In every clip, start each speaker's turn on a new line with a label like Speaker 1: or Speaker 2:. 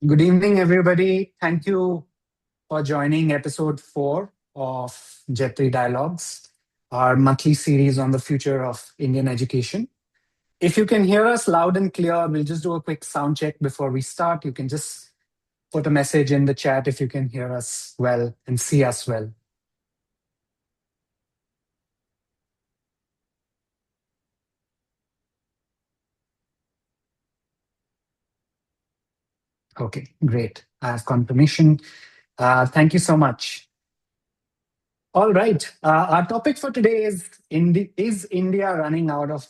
Speaker 1: Good evening, everybody. Thank you for joining episode 4 of Jetri Dialogs, our monthly series on the future of Indian education. If you can hear us loud and clear, we'll just do a quick sound check before we start. You can just put a message in the chat if you can hear us well and see us well. Okay, great. I have confirmation. Thank you so much. All right. Our topic for today is India running out of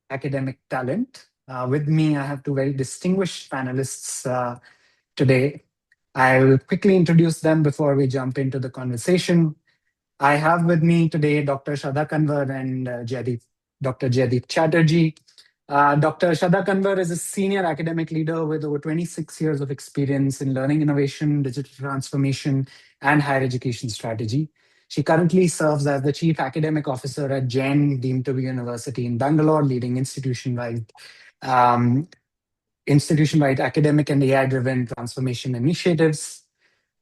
Speaker 1: academic talent? With me, I have two very distinguished panelists today. I will quickly introduce them before we jump into the conversation. I have with me today Dr. Shraddha Kanwar and Dr. Jaideep Chatterjee. Dr. Shraddha Kanwar is a senior academic leader with over 26 years of experience in learning innovation, digital transformation, and higher education strategy. She currently serves as the Chief Academic Officer at Jain Deemed to be University in Bangalore, leading um, institution-wide academic and AI-driven transformation initiatives.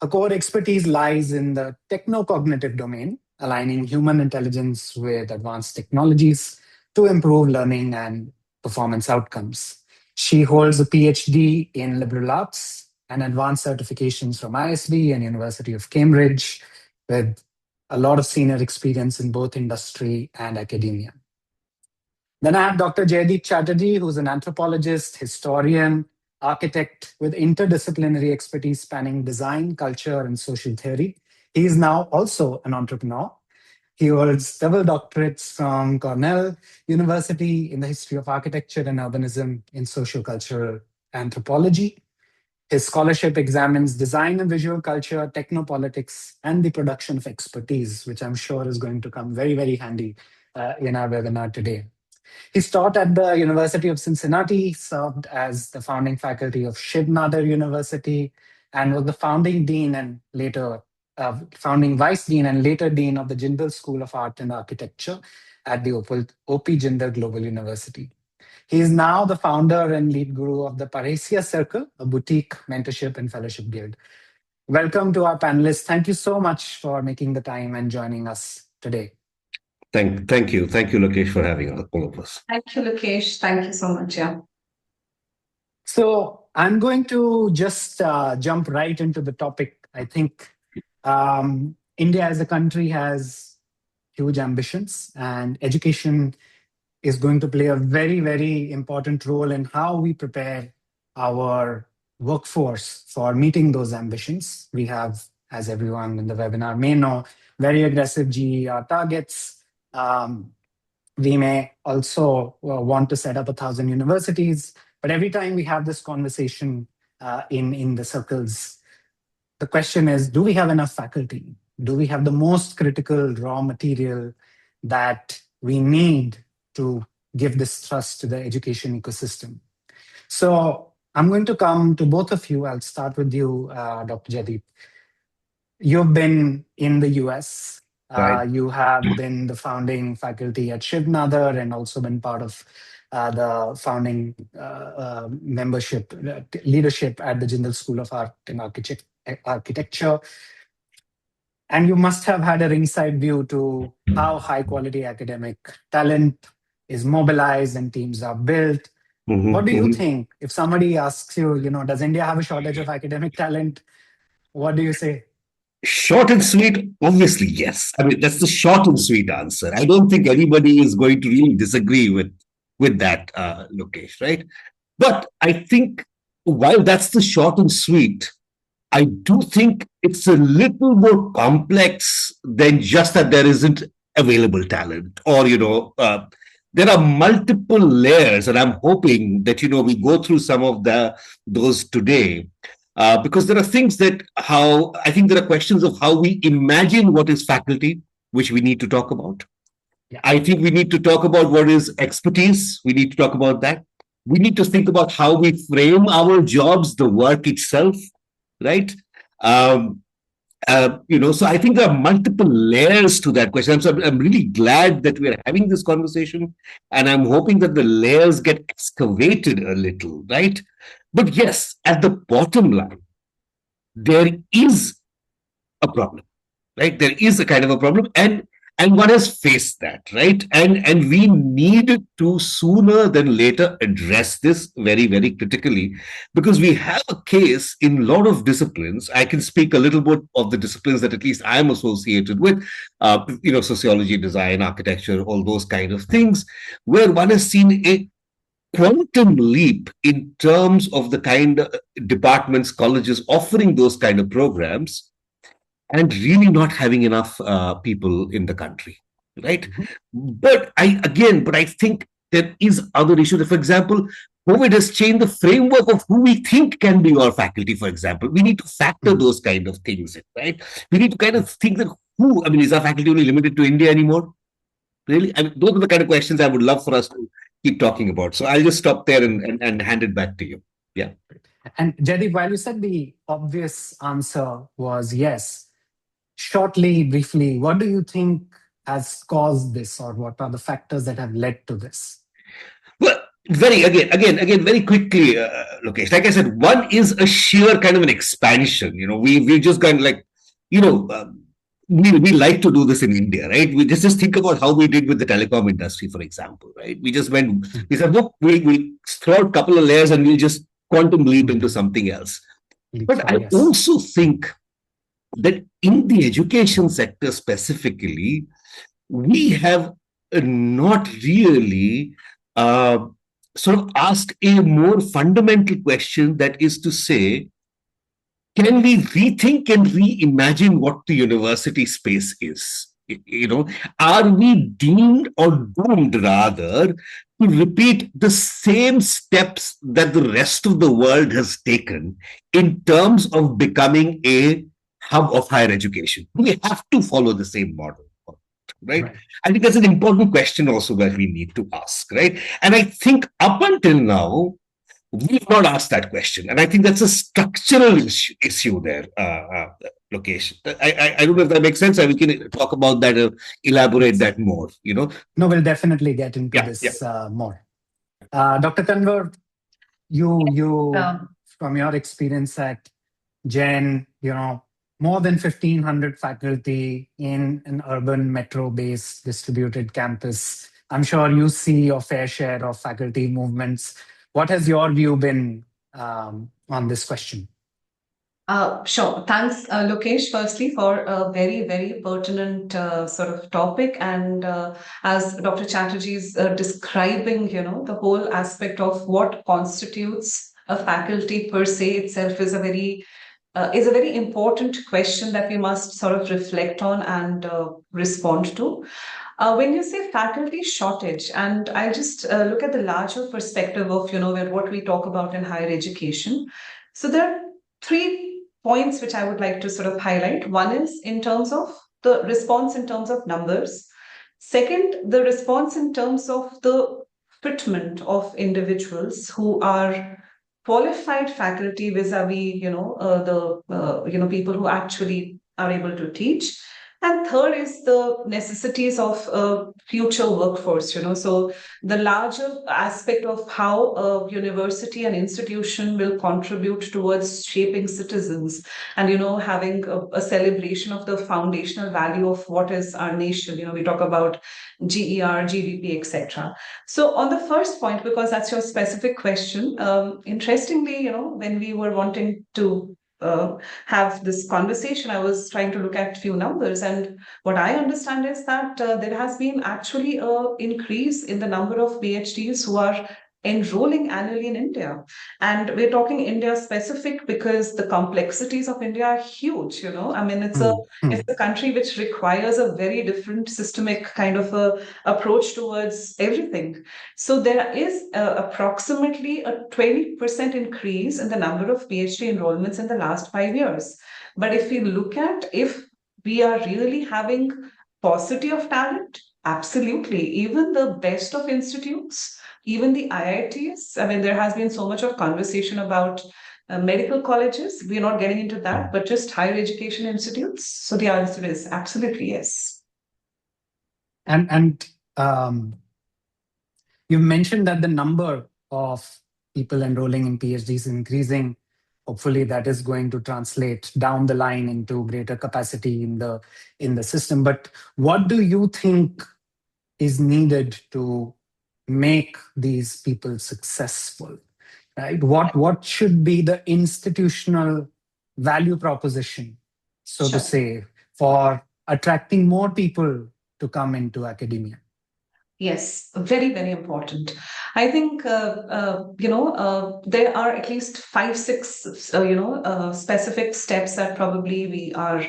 Speaker 1: Her core expertise lies in the techno-cognitive domain, aligning human intelligence with advanced technologies to improve learning and performance outcomes. She holds a PhD in liberal arts and advanced certifications from ISB and University of Cambridge, with a lot of senior experience in both industry and academia. Then I have Dr. Jaideep Chatterjee, who's an anthropologist, historian, architect with interdisciplinary expertise spanning design, culture, and social theory. He is now also an entrepreneur. He holds double doctorates from Cornell University in the history of architecture and urbanism in sociocultural anthropology. His scholarship examines design and visual culture, technopolitics, and the production of expertise, which I'm sure is going to come very, very handy in our webinar today. He's taught at the University of Cincinnati, served as the founding faculty of Shiv Nadar University, and was the founding dean and later founding vice dean and later dean of the Jindal School of Art and Architecture at the OP Jindal Global University. He is now the founder and lead guru of the Paresia Circle, a boutique mentorship and fellowship guild. Welcome to our panelists. Thank you so much for making the time and joining us today.
Speaker 2: Thank you. Thank you, Lokesh, for having all of us.
Speaker 3: Thank you, Lokesh. Thank you so much. Yeah.
Speaker 1: So I'm going to just jump right into the topic. I think India as a country has huge ambitions, and education is going to play a very, very important role in how we prepare our workforce for meeting those ambitions. We have, as everyone in the webinar may know, very aggressive GER targets. We may also want to set up 1,000 universities. But every time we have this conversation in the circles, the question is, do we have enough faculty? Do we have the most critical raw material that we need to give this thrust to the education ecosystem? So I'm going to come to both of you. I'll start with you, Dr. Jaideep. You've been in the US.
Speaker 2: Right.
Speaker 1: You have been the founding faculty at Shiv Nadar and also been part of the founding leadership at the Jindal School of Art and Architecture. And you must have had a ringside view to how high quality academic talent is mobilized and teams are built. What do you think? If somebody asks you, does India have a shortage of academic talent? What do you say?
Speaker 2: Short and sweet, obviously, yes. I mean, that's the short and sweet answer. I don't think anybody is going to really disagree with that, Lokesh, right? But I think while that's the short and sweet, I do think it's a little more complex than just that there isn't available talent or, there are multiple layers, and I'm hoping that, we go through some of those today. Because there are things I think there are questions of how we imagine what is faculty, which we need to talk about.
Speaker 1: Yeah.
Speaker 2: I think we need to talk about what is expertise. We need to talk about that. We need to think about how we frame our jobs, the work itself, right? So I think there are multiple layers to that question. So I'm really glad that we're having this conversation, and I'm hoping that the layers get excavated a little, right? But yes, at the bottom line, there is a problem, right? There is a kind of a problem, and one has faced that, right? And we need to sooner than later address this very, very critically, because we have a case in a lot of disciplines. I can speak a little bit of the disciplines that at least I am associated with, sociology, design, architecture, all those kind of things, where one has seen a quantum leap in terms of the kind of departments, colleges offering those kind of programs, and really not having enough people in the country, right? But I think there is other issues. For example, COVID has changed the framework of who we think can be our faculty. For example, we need to factor those kind of things in, right? We need to kind of think that is our faculty only limited to India anymore? Really? Those are the kind of questions I would love for us to keep talking about. So I'll just stop there and hand it back to you. Yeah.
Speaker 1: And Jaideep, while you said the obvious answer was yes, shortly, briefly, what do you think has caused this, or what are the factors that have led to this?
Speaker 2: Well, very quickly, Lokesh. Like I said, one is a sheer kind of an expansion. We just kind of like, you know, we like to do this in India, right? We just think about how we did with the telecom industry, for example, right? We said, look, we'll throw out a couple of layers and we'll just quantum leap into something else. But I also think that in the education sector specifically, we have not really sort of asked a more fundamental question, that is to say, can we rethink and reimagine what the university space is? Are we deemed or doomed rather to repeat the same steps that the rest of the world has taken in terms of becoming a hub of higher education? We have to follow the same model, right? I think that's an important question also that we need to ask, right? And I think up until now, we've not asked that question. And I think that's a structural issue there, Lokesh. I don't know if that makes sense. We can talk about that, elaborate that more,
Speaker 1: No, we'll definitely get into this more. Dr. Kanwar, you from your experience at Jen, more than 1,500 faculty in an urban metro-based distributed campus. I'm sure you see your fair share of faculty movements. What has your view been on this question?
Speaker 3: Sure. Thanks, Lokesh, firstly, for a very, very pertinent sort of topic. And as Dr. Chatterjee is describing, the whole aspect of what constitutes a faculty per se itself is a very important question that we must sort of reflect on and respond to. When you say faculty shortage, and I just look at the larger perspective of, what we talk about in higher education. So there are 3 points which I would like to sort of highlight. One is in terms of the response in terms of numbers. Second, the response in terms of the fitment of individuals who are qualified faculty vis-a-vis, the people who actually are able to teach. And third is the necessities of future workforce, So the larger aspect of how a university and institution will contribute towards shaping citizens and, having a celebration of the foundational value of what is our nation. We talk about GER, GDP, etc. So on the first point, because that's your specific question, interestingly, when we were wanting to have this conversation, I was trying to look at few numbers, and what I understand is that there has been actually an increase in the number of PhDs who are enrolling annually in India. And we're talking India specific because the complexities of India are huge, it's a country which requires a very different systemic kind of a approach towards everything. So there is approximately a 20% increase in the number of PhD enrollments in the last 5 years. But if we look at if we are really having paucity of talent, absolutely. Even the best of institutes, even the IITs, there has been so much of conversation about medical colleges. We're not getting into that, but just higher education institutes. So the answer is absolutely yes.
Speaker 1: And you mentioned that the number of people enrolling in PhDs increasing. Hopefully, that is going to translate down the line into greater capacity in the system. But what do you think is needed to make these people successful? Right? What should be the institutional value proposition, so to
Speaker 3: Sure.
Speaker 1: say, for attracting more people to come into academia?
Speaker 3: Yes, very, very important. I think, there are at least five, six, specific steps that probably we are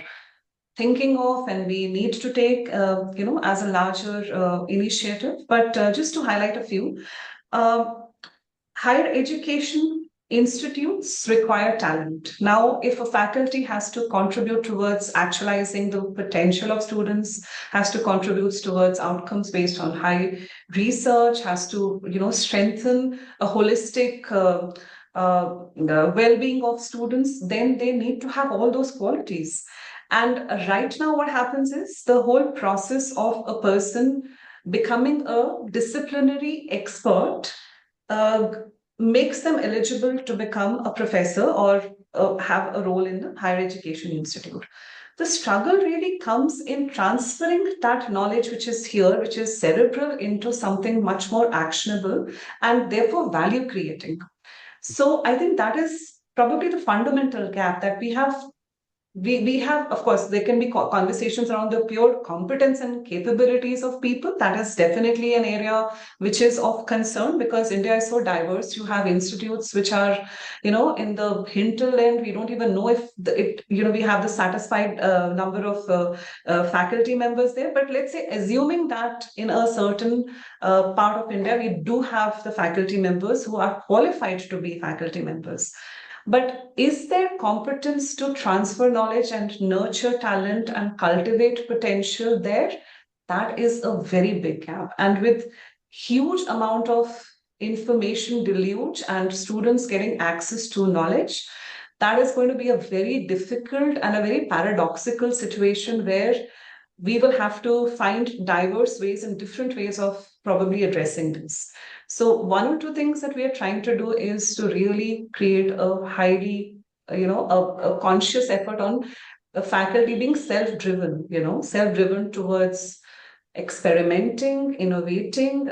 Speaker 3: thinking of and we need to take, as a larger initiative. But just to highlight a few, uh, higher education institutes require talent. Now, if a faculty has to contribute towards actualizing the potential of students, has to contribute towards outcomes based on high research, has to, strengthen a holistic well-being of students, then they need to have all those qualities. And right now, what happens is the whole process of a person becoming a disciplinary expert uh, makes them eligible to become a professor or have a role in the higher education institute. The struggle really comes in transferring that knowledge which is here, which is cerebral, into something much more actionable and therefore value creating. So I think that is probably the fundamental gap that we have. Of course, there can be conversations around the pure competence and capabilities of people. That is definitely an area which is of concern, because India is so diverse. You have institutes which are, in the hinterland. We don't even know if we have the satisfied number of faculty members there. But let's say, assuming that in a certain part of India, we do have the faculty members who are qualified to be faculty members. But is there competence to transfer knowledge and nurture talent and cultivate potential there? That is a very big gap. And with huge amount of information deluge and students getting access to knowledge, that is going to be a very difficult and a very paradoxical situation where we will have to find diverse ways and different ways of probably addressing this. So one or two things that we are trying to do is to really create a highly, a conscious effort on the faculty being self-driven, self-driven towards experimenting, innovating,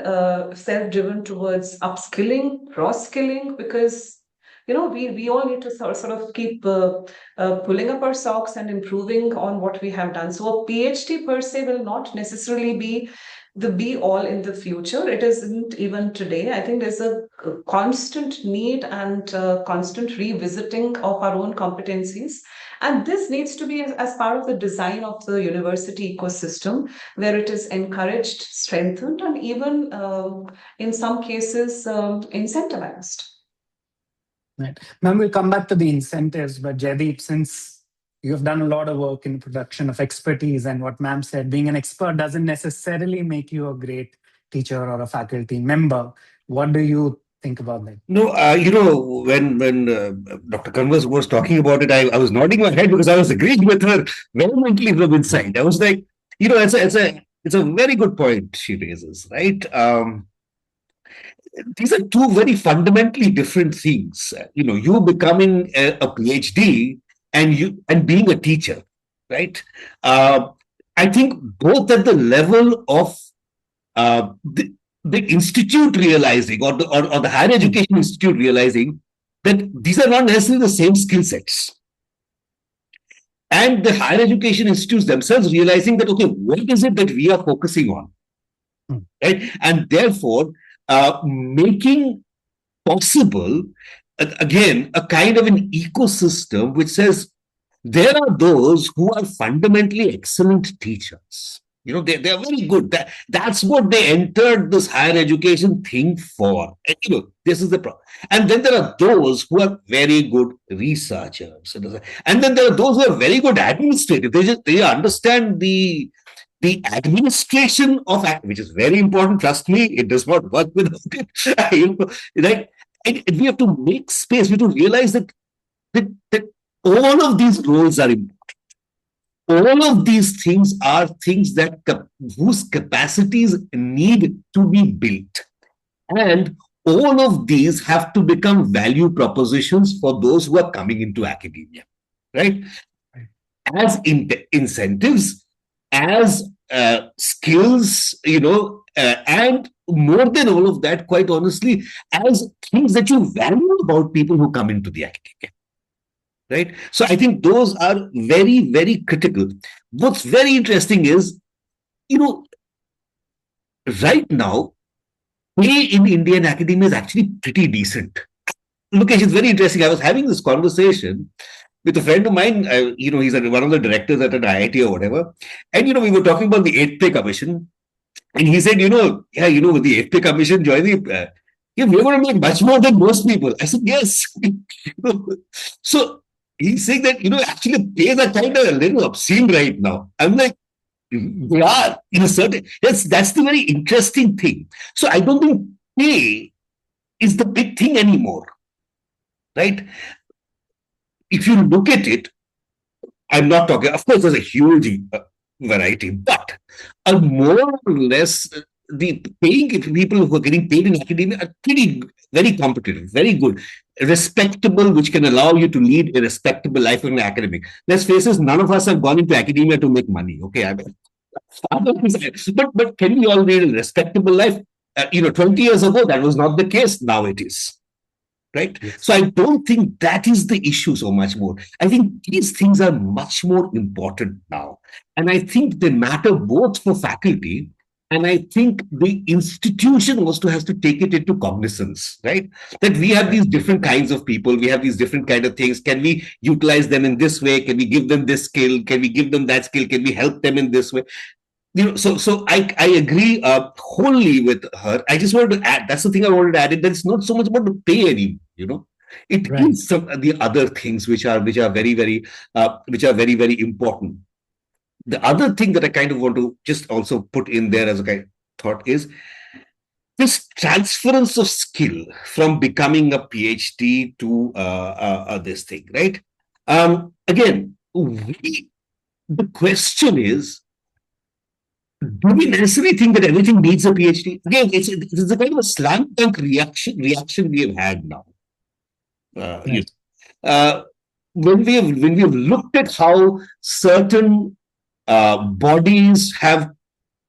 Speaker 3: self-driven towards upskilling, cross-skilling, because we all need to sort of keep pulling up our socks and improving on what we have done. So a PhD per se will not necessarily be the be all in the future. It isn't even today. I think there's a constant need and constant revisiting of our own competencies. And this needs to be as part of the design of the university ecosystem, where it is encouraged, strengthened, and even in some cases incentivized.
Speaker 1: Right. Ma'am, we'll come back to the incentives, but Jaideep, since you have done a lot of work in production of expertise, and what ma'am said, being an expert doesn't necessarily make you a great teacher or a faculty member. What do you think about that?
Speaker 2: No, when Dr. Kanvas was talking about it, I was nodding my head because I was agreeing with her vehemently from inside. I was like, it's a very good point she raises, right? These are two very fundamentally different things. You becoming a PhD and being a teacher, right? I think both at the level of the institute realizing, or the higher education institute realizing that these are not necessarily the same skill sets, and the higher education institutes themselves realizing that, okay, what is it that we are focusing on, right? And therefore making possible, again, a kind of an ecosystem which says there are those who are fundamentally excellent teachers. They are very good. That's what they entered this higher education thing for. And, this is the problem. And then there are those who are very good researchers. And then there are those who are very good administrators. They understand the administration of which is very important. Trust me, it does not work without it. Right? And we have to make space. We have to realize that all of these roles are important. All of these things are things that whose capacities need to be built. And all of these have to become value propositions for those who are coming into academia, right? As incentives, as skills, and more than all of that, quite honestly, as things that you value about people who come into the academia. Right? So I think those are very, very critical. What's very interesting is, right now, pay in Indian academia is actually pretty decent. Lokesh, it's very interesting. I was having this conversation with a friend of mine. He's one of the directors at an IIT or whatever. And, we were talking about the 8th Pay Commission. And he said, with the 8th Pay Commission joining, we're going to make much more than most people. I said, yes. So he's saying that, actually pays are kind of a little obscene right now. I'm like, they are in a certain, that's the very interesting thing. So I don't think pay is the big thing anymore, right? If you look at it, I'm not talking, of course, there's a huge variety, but more or less, the paying people who are getting paid in academia are pretty, very competitive, very good, respectable, which can allow you to lead a respectable life in academic. Let's face it, none of us have gone into academia to make money. Okay, but can we all lead a respectable life? 20 years ago, that was not the case. Now it is. Right? Yes. So I don't think that is the issue so much more. I think these things are much more important now. And I think they matter both for faculty, and I think the institution also has to take it into cognizance, right? That we have these different kinds of people, we have these different kind of things. Can we utilize them in this way? Can we give them this skill? Can we give them that skill? Can we help them in this way? So I agree wholly with her. I just wanted to add, that's the thing I wanted to add, that it's not so much about the pay anymore, It right. is some the other things which are very, very very important. The other thing that I kind of want to just also put in there as a kind of thought is this transference of skill from becoming a PhD to this thing, right? Again, the question is, do we necessarily think that everything needs a PhD? Again, it's a kind of a slam dunk reaction we have had now. Right. When we have looked at how certain bodies have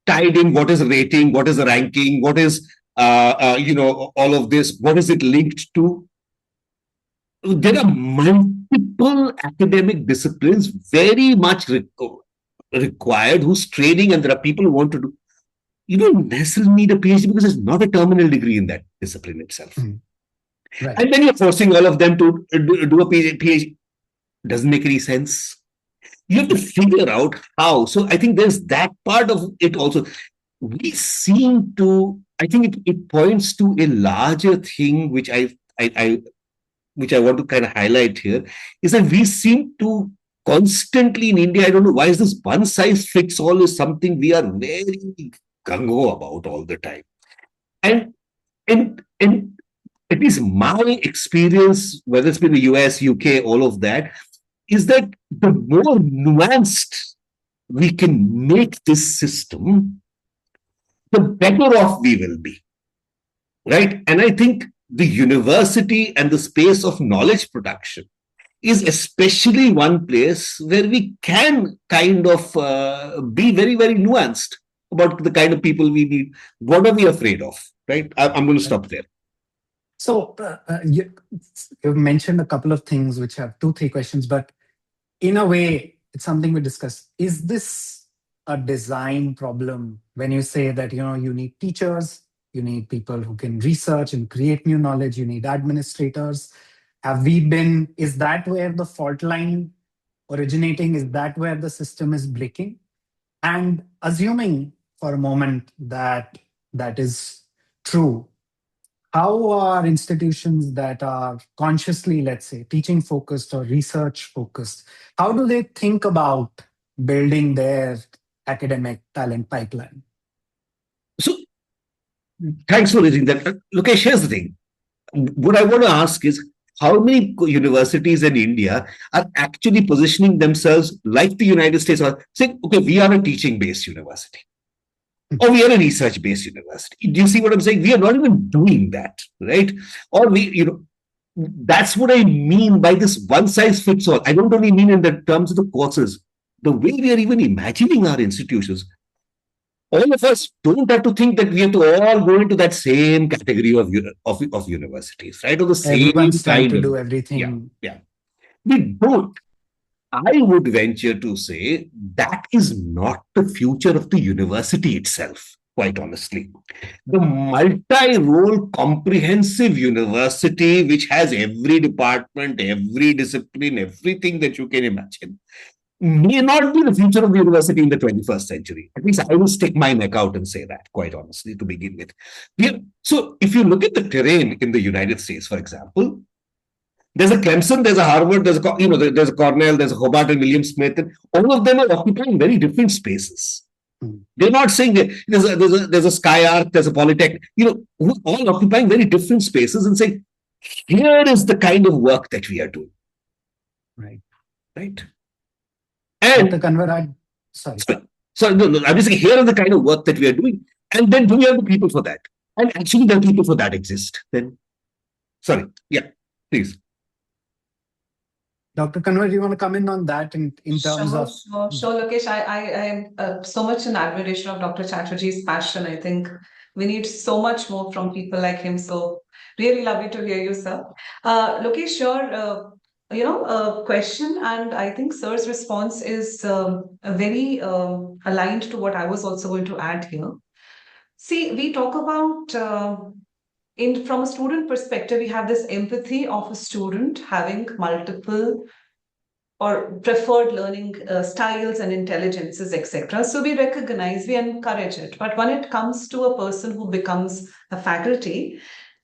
Speaker 2: tied in what is rating, what is ranking, what is all of this, what is it linked to? There are multiple academic disciplines very much required whose training, and there are people who want to do. You don't necessarily need a PhD because there's not a terminal degree in that discipline itself. Right. And then you're forcing all of them to do a PhD. Doesn't make any sense. You have to figure out how. So I think there's that part of it also. We seem to, I think it points to a larger thing which I want to kind of highlight here, is that we seem to constantly in India, I don't know why is this one size fits all is something we are very gung-ho about all the time. And at least my experience, whether it's been the US, UK, all of that, is that the more nuanced we can make this system, the better off we will be. Right? And I think the university and the space of knowledge production is especially one place where we can kind of be very, very nuanced about the kind of people we need. What are we afraid of? Right? I'm going to stop there.
Speaker 1: So you've mentioned a couple of things which have 2-3 questions, but in a way, it's something we discussed. Is this a design problem when you say that, you need teachers, you need people who can research and create new knowledge, you need administrators? Is that where the fault line originating? Is that where the system is breaking? And assuming for a moment that that is true, how are institutions that are consciously, let's say, teaching focused or research focused, how do they think about building their academic talent pipeline?
Speaker 2: So, thanks for raising that. Lokesh, here's the thing. What I want to ask is, how many universities in India are actually positioning themselves like the United States, or saying, okay, we are a teaching-based university. or we are a research-based university. Do you see what I'm saying? We are not even doing that, right? Or that's what I mean by this one size fits all. I don't only mean in the terms of the courses, the way we are even imagining our institutions. All of us don't have to think that we have to all go into that same category of universities, right? Or the same
Speaker 1: Everyone's trying
Speaker 2: kind
Speaker 1: to
Speaker 2: of,
Speaker 1: do
Speaker 2: yeah,
Speaker 1: everything.
Speaker 2: yeah. We don't. I would venture to say that is not the future of the university itself, quite honestly. The multi role comprehensive university, which has every department, every discipline, everything that you can imagine, may not be the future of the university in the 21st century. At least I will stick my neck out and say that, quite honestly, to begin with. So, if you look at the terrain in the United States, for example, there's a Clemson, there's a Harvard, there's a Cornell, there's a Hobart and William Smith, and all of them are occupying very different spaces. They're not saying that there's a Sky Arc, there's a Polytech, all occupying very different spaces and saying, here is the kind of work that we are doing.
Speaker 1: Right.
Speaker 2: Right.
Speaker 1: Dr.
Speaker 2: And
Speaker 1: Kanwar, sorry.
Speaker 2: No, I'm just saying, here are the kind of work that we are doing. And then do we have the people for that? And actually, the people for that exist. Then, sorry. Yeah, please.
Speaker 1: Dr. Kanwar, do you want to come in on that in terms of...
Speaker 3: Sure, Lokesh. I am so much in admiration of Dr. Chatterjee's passion. I think we need so much more from people like him. So really lovely to hear you, sir. Lokesh, your question, and I think sir's response is very aligned to what I was also going to add here. See, we talk about from a student perspective, we have this empathy of a student having multiple or preferred learning styles and intelligences, etc. So we recognize, we encourage it. But when it comes to a person who becomes a faculty,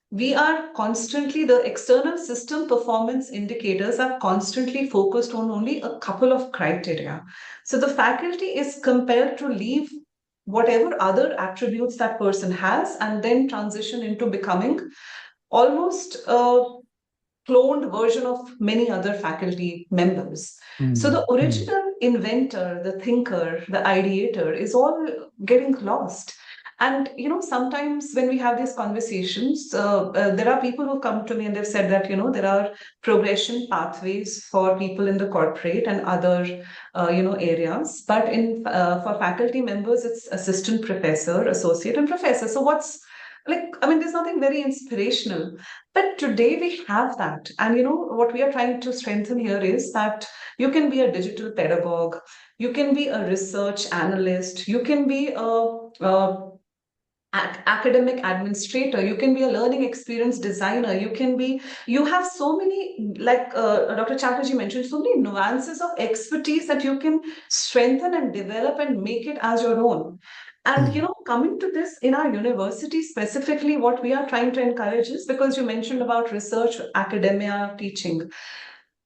Speaker 3: we are constantly, the external system performance indicators are constantly focused on only a couple of criteria. So the faculty is compelled to leave whatever other attributes that person has and then transition into becoming almost a cloned version of many other faculty members. So the original inventor, the thinker, the ideator is all getting lost. And sometimes when we have these conversations, there are people who come to me and they've said that there are progression pathways for people in the corporate and other areas. But in for faculty members, it's assistant professor, associate, and professor. So there's nothing very inspirational. But today we have that. And what we are trying to strengthen here is that you can be a digital pedagogue, you can be a research analyst, you can be a academic administrator, you can be a learning experience designer, you have so many, like Dr. Chatterjee mentioned, so many nuances of expertise that you can strengthen and develop and make it as your own. And coming to this in our university specifically, what we are trying to encourage is, because you mentioned about research, academia, teaching.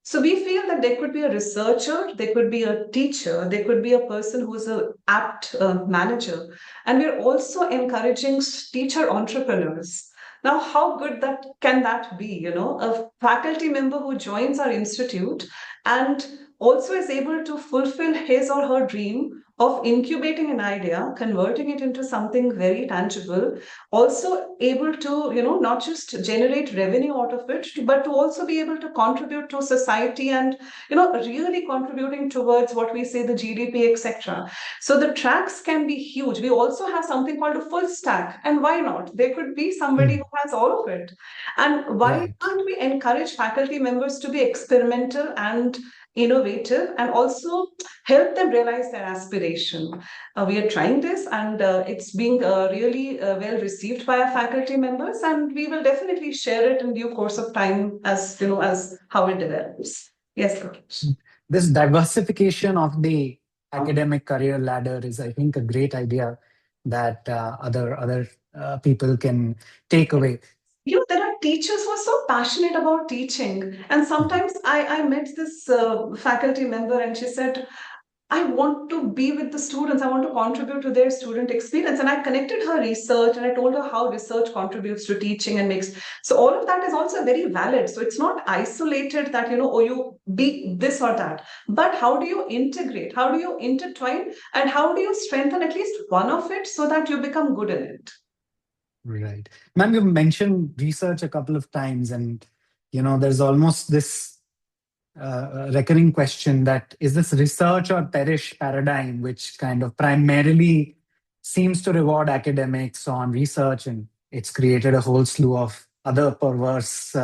Speaker 3: So we feel that there could be a researcher, there could be a teacher, there could be a person who is an apt manager. And we're also encouraging teacher entrepreneurs. Now, how good that can that be? A faculty member who joins our institute and also is able to fulfill his or her dream of incubating an idea, converting it into something very tangible, also able to, not just generate revenue out of it, but to also be able to contribute to society and, really contributing towards what we say the GDP, etc. So the tracks can be huge. We also have something called a full stack. And why not? There could be somebody who has all of it. And why can't we encourage faculty members to be experimental and innovative and also help them realize their aspiration? We are trying this, and it's being really well received by our faculty members, and we will definitely share it in due course of time as as how it develops. Yes, Lokesh.
Speaker 1: This diversification of the academic career ladder is, I think, a great idea that other people can take away.
Speaker 3: There are teachers who are so passionate about teaching. And sometimes I met this faculty member and she said, I want to be with the students. I want to contribute to their student experience. And I connected her research and I told her how research contributes to teaching and makes. So all of that is also very valid. So it's not isolated that, oh, you be this or that. But how do you integrate? How do you intertwine? And how do you strengthen at least one of it so that you become good in it?
Speaker 1: Right. Ma'am, you mentioned research a couple of times, and there's almost this recurring question that is this research or perish paradigm, which kind of primarily seems to reward academics on research, and it's created a whole slew of other perverse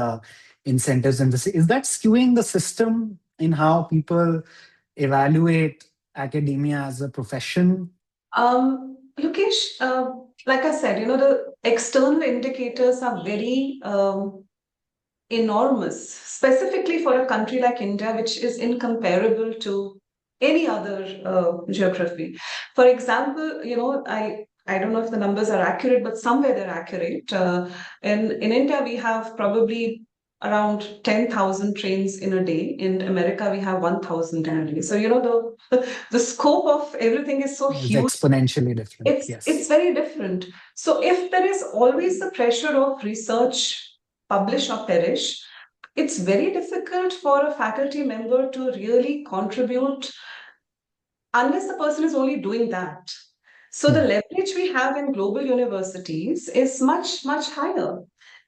Speaker 1: incentives in this. Is that skewing the system in how people evaluate academia as a profession?
Speaker 3: Lokesh, like I said, the external indicators are very enormous, specifically for a country like India, which is incomparable to any other geography. For example, I don't know if the numbers are accurate, but somewhere they're accurate. In India, we have probably around 10,000 trains in a day. In America, we have 1,000 in a day. So, the scope of everything is so
Speaker 1: It's
Speaker 3: huge.
Speaker 1: exponentially different.
Speaker 3: It's very different. So if there is always the pressure of research, publish or perish, it's very difficult for a faculty member to really contribute unless the person is only doing that. So the leverage we have in global universities is much, much higher.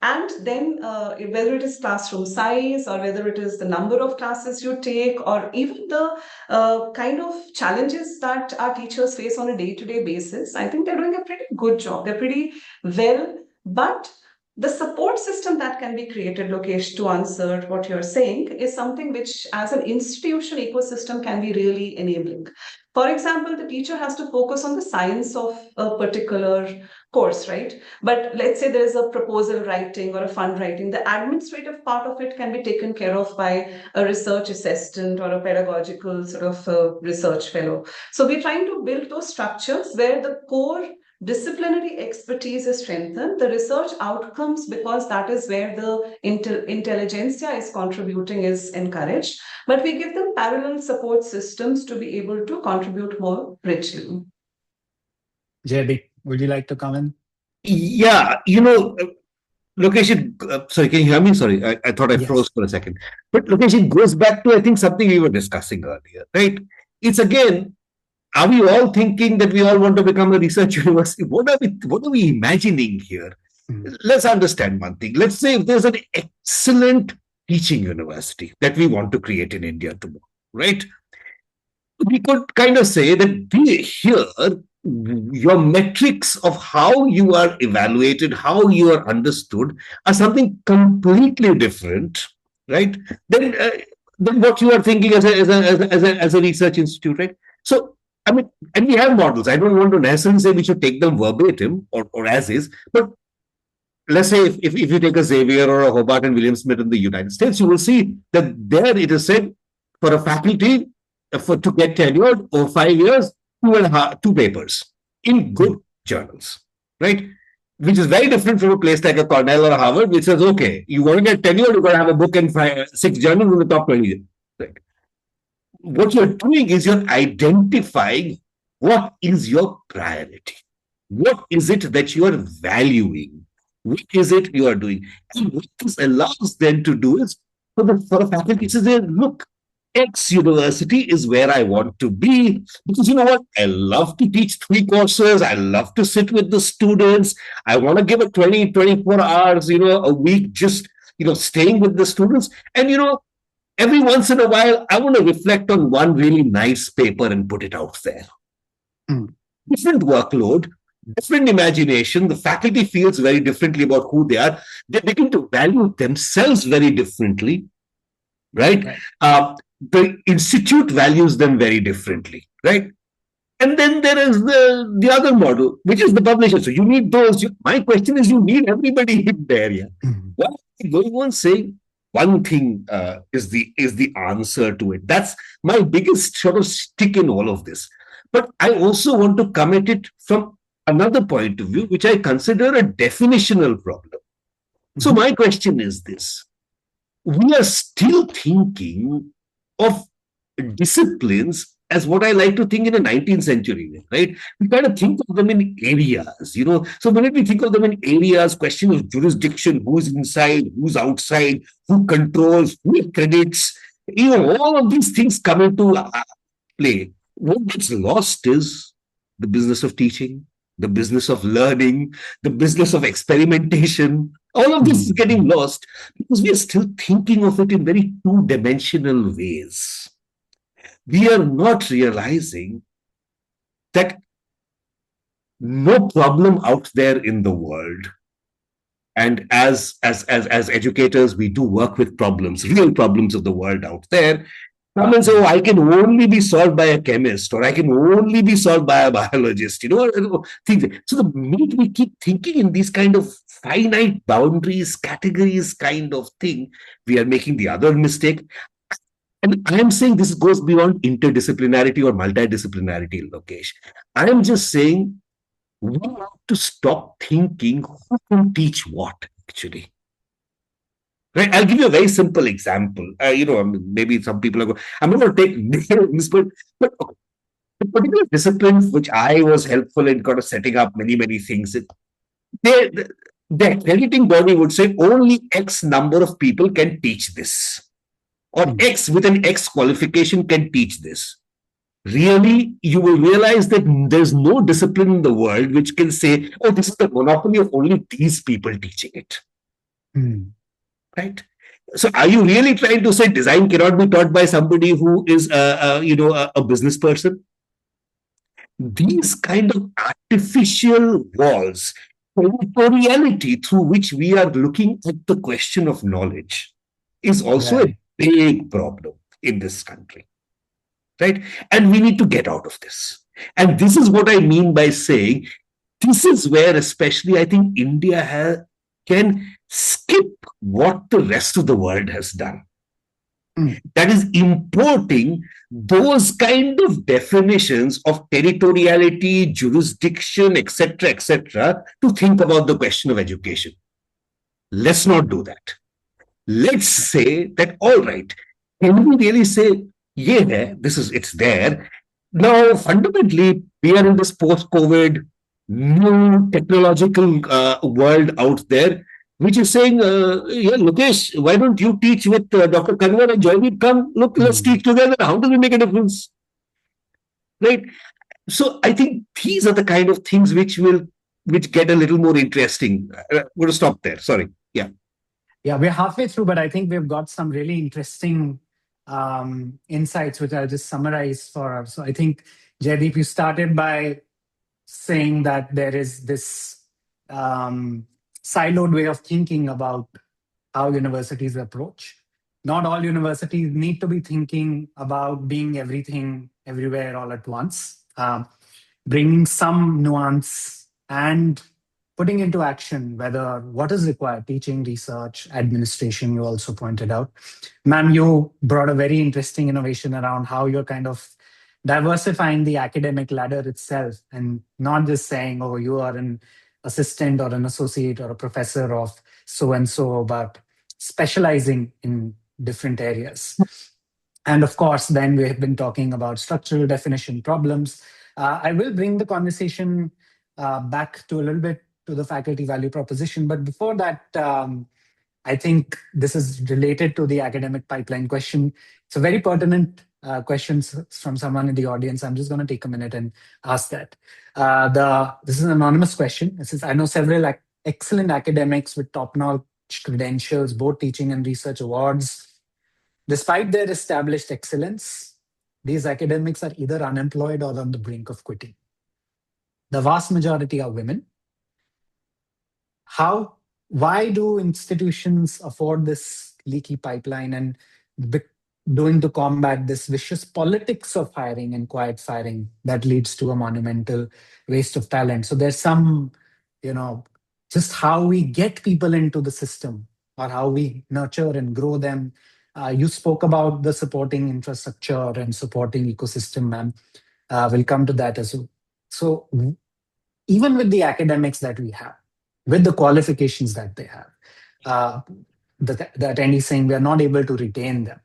Speaker 3: And then whether it is classroom size or whether it is the number of classes you take or even the kind of challenges that our teachers face on a day-to-day basis, I think they're doing a pretty good job. They're pretty well, but the support system that can be created, Lokesh, to answer what you're saying, is something which, as an institution ecosystem, can be really enabling. For example, the teacher has to focus on the science of a particular course, right? But let's say there's a proposal writing or a fund writing. The administrative part of it can be taken care of by a research assistant or a pedagogical sort of research fellow. So we're trying to build those structures where the core disciplinary expertise is strengthened, the research outcomes, because that is where the intelligentsia is contributing, is encouraged, but we give them parallel support systems to be able to contribute more richly.
Speaker 1: JB, would you like to comment?
Speaker 2: Yeah, location. Sorry, can you hear me? Sorry, I thought I froze for a second. But location goes back to, I think, something we were discussing earlier, right? It's again, are we all thinking that we all want to become a research university? What are we imagining here? Let's understand one thing. Let's say if there's an excellent teaching university that we want to create in India tomorrow, right? We could kind of say that here, your metrics of how you are evaluated, how you are understood, are something completely different, right? Than what you are thinking as a research institute, right? So, I mean, and we have models. I don't want to necessarily say we should take them verbatim or as is, but let's say if you take a Xavier or a Hobart and William Smith in the United States, you will see that there it is said for a faculty to get tenured over 5 years, 2 papers in good journals, right? Which is very different from a place like a Cornell or a Harvard, which says, okay, you want to get tenured, you've got to have a book in 6 journals in the top 20. Right? What you're doing is you're identifying what is your priority. What is it that you are valuing? What is it you are doing? And what this allows them to do is for a faculty to say, look, X university is where I want to be, because you know what? I love to teach 3 courses. I love to sit with the students. I want to give it 20, 24 hours, a week, just, staying with the students. And, every once in a while, I want to reflect on one really nice paper and put it out there. Different workload, different imagination. The faculty feels very differently about who they are. They begin to value themselves very differently, right? The institute values them very differently, right? And then there is the other model, which is the publisher. So you need those. My question is, you need everybody in there. Yeah. Why are you going on saying one thing is the answer to it? That's my biggest sort of stick in all of this. But I also want to come at it from another point of view, which I consider a definitional problem. So my question is this. We are still thinking of disciplines as what I like to think in a 19th century way, right? We kind of think of them in areas, So when we think of them in areas, question of jurisdiction, who's inside, who's outside, who controls, who accredits, all of these things come into play. What gets lost is the business of teaching, the business of learning, the business of experimentation. All of this is getting lost because we are still thinking of it in very two-dimensional ways. We are not realizing that no problem out there in the world, and as educators, we do work with problems, real problems of the world out there. Come and say, oh, I can only be solved by a chemist, or I can only be solved by a biologist, things. So the minute we keep thinking in these kind of finite boundaries, categories kind of thing, we are making the other mistake. And I am saying this goes beyond interdisciplinarity or multidisciplinarity, Lokesh. I am just saying we have to stop thinking who can teach what, actually. Right? I'll give you a very simple example. Maybe some people are going, I'm not going to take this, but a particular discipline which I was helpful in kind of setting up many things. The accrediting body would say only X number of people can teach this, or X with an X qualification can teach this. Really, you will realize that there's no discipline in the world which can say, oh, this is the monopoly of only these people teaching it. Right? So are you really trying to say design cannot be taught by somebody who is a business person? These kind of artificial walls, territoriality through which we are looking at the question of knowledge is also a big problem in this country. Right? And we need to get out of this. And this is what I mean by saying, this is where especially I think India can skip what the rest of the world has done. That is importing those kind of definitions of territoriality, jurisdiction, etc., to think about the question of education. Let's not do that. Let's say that, all right, can we really say, yeah, it's there. Now, fundamentally, we are in this post-COVID new technological world out there, which is saying, Lokesh, why don't you teach with Dr. Kanwar and Joydeep? Come, look, let's teach together. How do we make a difference? Right? So I think these are the kind of things which get a little more interesting. I'm going to stop there. Sorry. Yeah.
Speaker 1: Yeah, we're halfway through, but I think we've got some really interesting insights, which I'll just summarize for us. So I think, Jaideep, you started by saying that there is this siloed way of thinking about how universities approach. Not all universities need to be thinking about being everything, everywhere, all at once. Bringing some nuance and putting into action whether what is required, teaching, research, administration, you also pointed out. Ma'am, you brought a very interesting innovation around how you're kind of diversifying the academic ladder itself and not just saying, oh, you are an assistant or an associate or a professor of so-and-so, but specializing in different areas. And of course, then we have been talking about structural definition problems. I will bring the conversation back to a little bit to the faculty value proposition. But before that, I think this is related to the academic pipeline question. It's a very pertinent question from someone in the audience. I'm just going to take a minute and ask that. This is an anonymous question. It says, I know several excellent academics with top-notch credentials, both teaching and research awards. Despite their established excellence, these academics are either unemployed or on the brink of quitting. The vast majority are women. Why do institutions afford this leaky pipeline and doing to combat this vicious politics of hiring and quiet firing that leads to a monumental waste of talent? So there's some, just how we get people into the system or how we nurture and grow them. You spoke about the supporting infrastructure and supporting ecosystem, ma'am. We'll come to that as well. So even with the academics that we have, with the qualifications that they have, the attendee saying we are not able to retain them.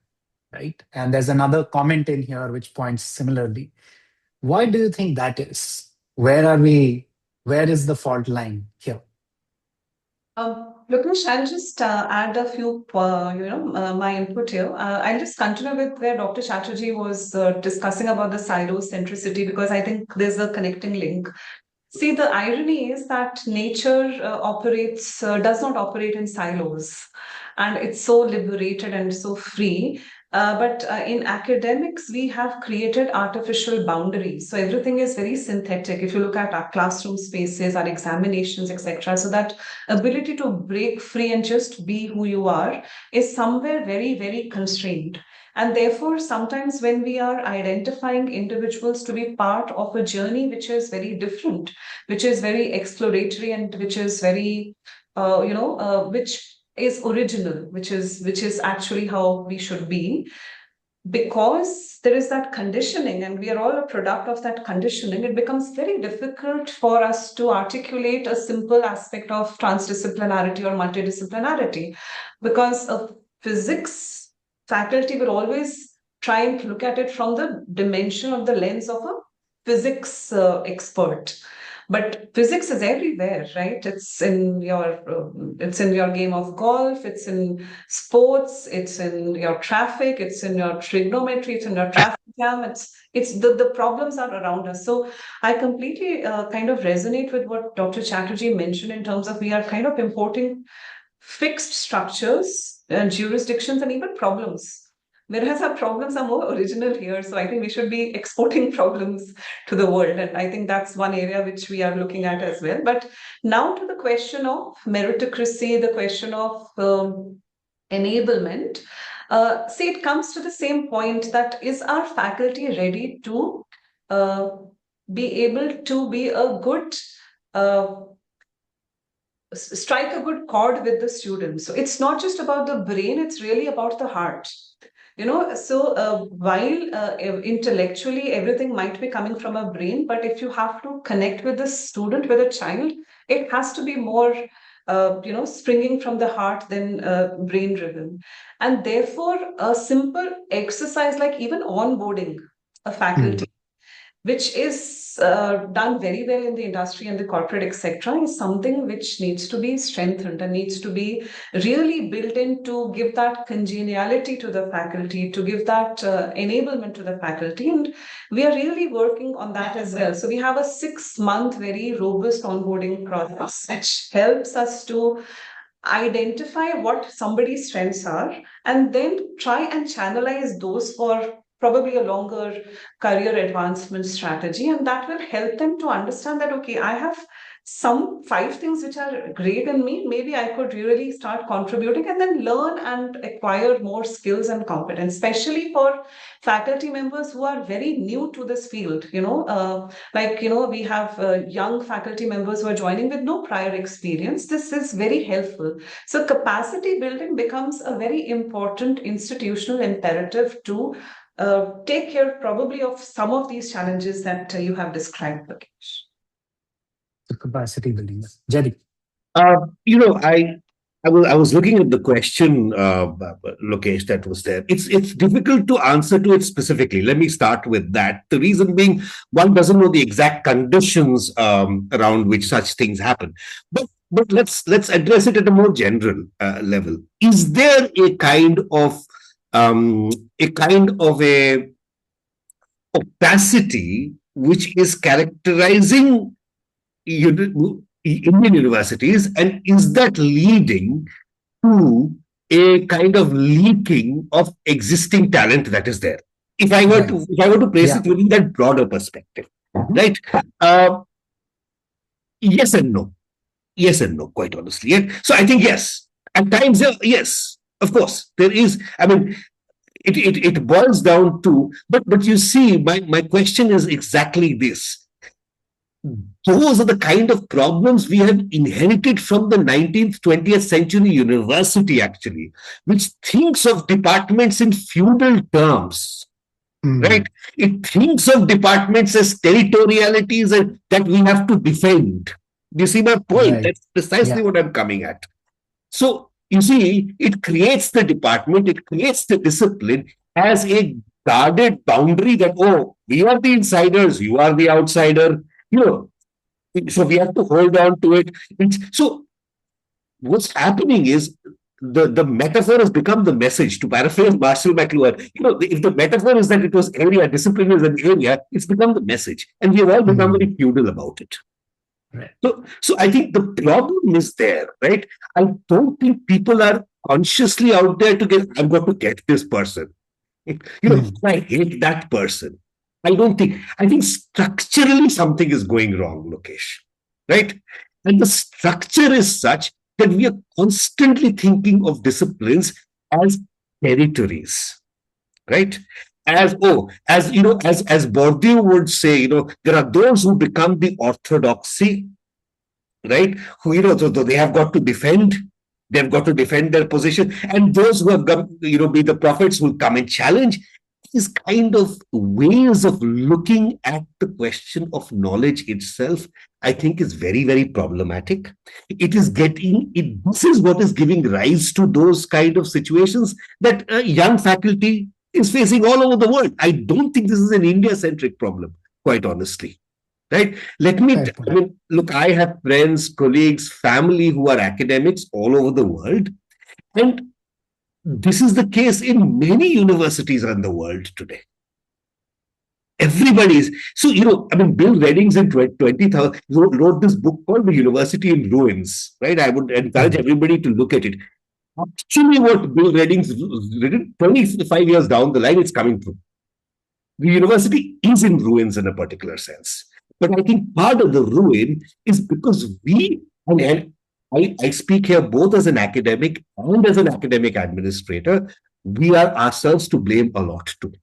Speaker 1: right? And there's another comment in here which points similarly. Why do you think that is? Where are we? Where is the fault line here?
Speaker 3: Lokesh, I'll just add a few, my input here. I'll just continue with where Dr. Chatterjee was discussing about the silo centricity, because I think there's a connecting link. See, the irony is that nature does not operate in silos, and it's so liberated and so free. But in academics, we have created artificial boundaries. So everything is very synthetic. If you look at our classroom spaces, our examinations, etc., so that ability to break free and just be who you are is somewhere very, very constrained. And therefore, sometimes when we are identifying individuals to be part of a journey which is very different, which is very exploratory, and which is very, which is original, which is actually how we should be, because there is that conditioning and we are all a product of that conditioning, it becomes very difficult for us to articulate a simple aspect of transdisciplinarity or multidisciplinarity, because a physics faculty will always try and look at it from the dimension of the lens of a physics expert. But physics is everywhere, right? It's in your game of golf, it's in sports, it's in your traffic, it's in your trigonometry, it's in your traffic jam. It's the problems are around us. So I completely kind of resonate with what Dr. Chatterjee mentioned in terms of we are kind of importing fixed structures and jurisdictions and even problems. Whereas our problems are more original here. So I think we should be exporting problems to the world. And I think that's one area which we are looking at as well. But now to the question of meritocracy, the question of enablement. See, it comes to the same point, that is our faculty ready to be able to be a good strike a good chord with the students. So it's not just about the brain, it's really about the heart. While intellectually everything might be coming from a brain, but if you have to connect with the student, with a child, it has to be more springing from the heart than brain driven. And therefore a simple exercise like even onboarding a faculty, which is done very well in the industry and the corporate, etc., is something which needs to be strengthened and needs to be really built in to give that congeniality to the faculty, to give that enablement to the faculty. And we are really working on that as well. So we have a 6-month very robust onboarding process, which helps us to identify what somebody's strengths are and then try and channelize those for probably a longer career advancement strategy. And that will help them to understand that, okay, I have some 5 things which are great in me. Maybe I could really start contributing and then learn and acquire more skills and competence, especially for faculty members who are very new to this field. We have young faculty members who are joining with no prior experience. This is very helpful. So capacity building becomes a very important institutional imperative to take care probably of some of these challenges that you have described, Lokesh.
Speaker 1: The capacity building. Jerry.
Speaker 2: I was looking at the question, Lokesh, that was there. It's difficult to answer to it specifically. Let me start with that. The reason being, one doesn't know the exact conditions around which such things happen. But let's address it at a more general level. Is there a kind of a opacity which is characterizing Indian universities, and is that leading to a kind of leaking of existing talent that is there? If I were to place it within that broader perspective, right? Yes and no, quite honestly. So I think yes, at times yes, of course there is. I mean, it boils down to, but you see, my question is exactly this. Those are the kind of problems we have inherited from the 19th, 20th century university, actually, which thinks of departments in feudal terms, right? It thinks of departments as territorialities and that we have to defend. Do you see my point? Right. That's precisely what I'm coming at. So, you see, it creates the department, it creates the discipline as a guarded boundary that, oh, we are the insiders, you are the outsider, you know, so we have to hold on to it. So what's happening is the metaphor has become the message. To paraphrase Marshall McLuhan, if the metaphor is that it was area, discipline is an area, it's become the message. And we have all become very feudal about it.
Speaker 1: Right.
Speaker 2: So I think the problem is there, right? I don't think people are consciously out there to get, I'm going to get this person. I hate that person. I think structurally something is going wrong, Lokesh, right? And the structure is such that we are constantly thinking of disciplines as territories, right? As Bourdieu would say, there are those who become the orthodoxy, right? Who, so they have got to defend. They've got to defend their position. And those who have come, be the prophets will come and challenge. These kind of ways of looking at the question of knowledge itself, I think is very, very problematic. This is what is giving rise to those kind of situations that young faculty is facing all over the world. I don't think this is an India-centric problem, quite honestly. Right? Look, I have friends, colleagues, family who are academics all over the world. And this is the case in many universities around the world today. Everybody's. So, Bill Reddings in 20,000 wrote this book called The University in Ruins, right? I would encourage everybody to look at it. Actually, what Bill Reddings written 25 years down the line, it's coming true. The university is in ruins in a particular sense. But I think part of the ruin is because I speak here both as an academic and as an academic administrator, we are ourselves to blame a lot too.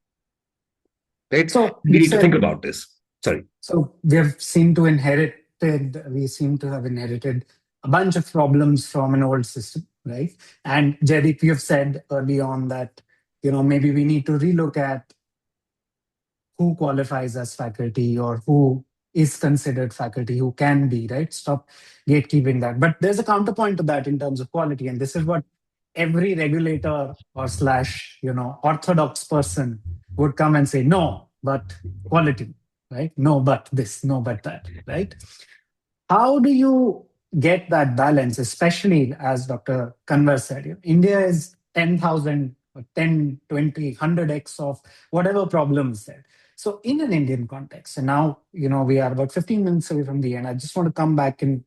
Speaker 2: Right? So we need to think about this. Sorry.
Speaker 1: So we seem to have inherited a bunch of problems from an old system, right? And Jaideep, you have said early on that, maybe we need to relook at who qualifies as faculty or who is considered faculty, who can be, right? Stop gatekeeping that. But there's a counterpoint to that in terms of quality. And this is what every regulator or / orthodox person would come and say, no, but quality, right? No, but this, no, but that, right? How do you get that balance, especially as Dr. Kanwar said, India is 10,000, 10, 20, 100x of whatever problems there. So in an Indian context, and now, we are about 15 minutes away from the end. I just want to come back and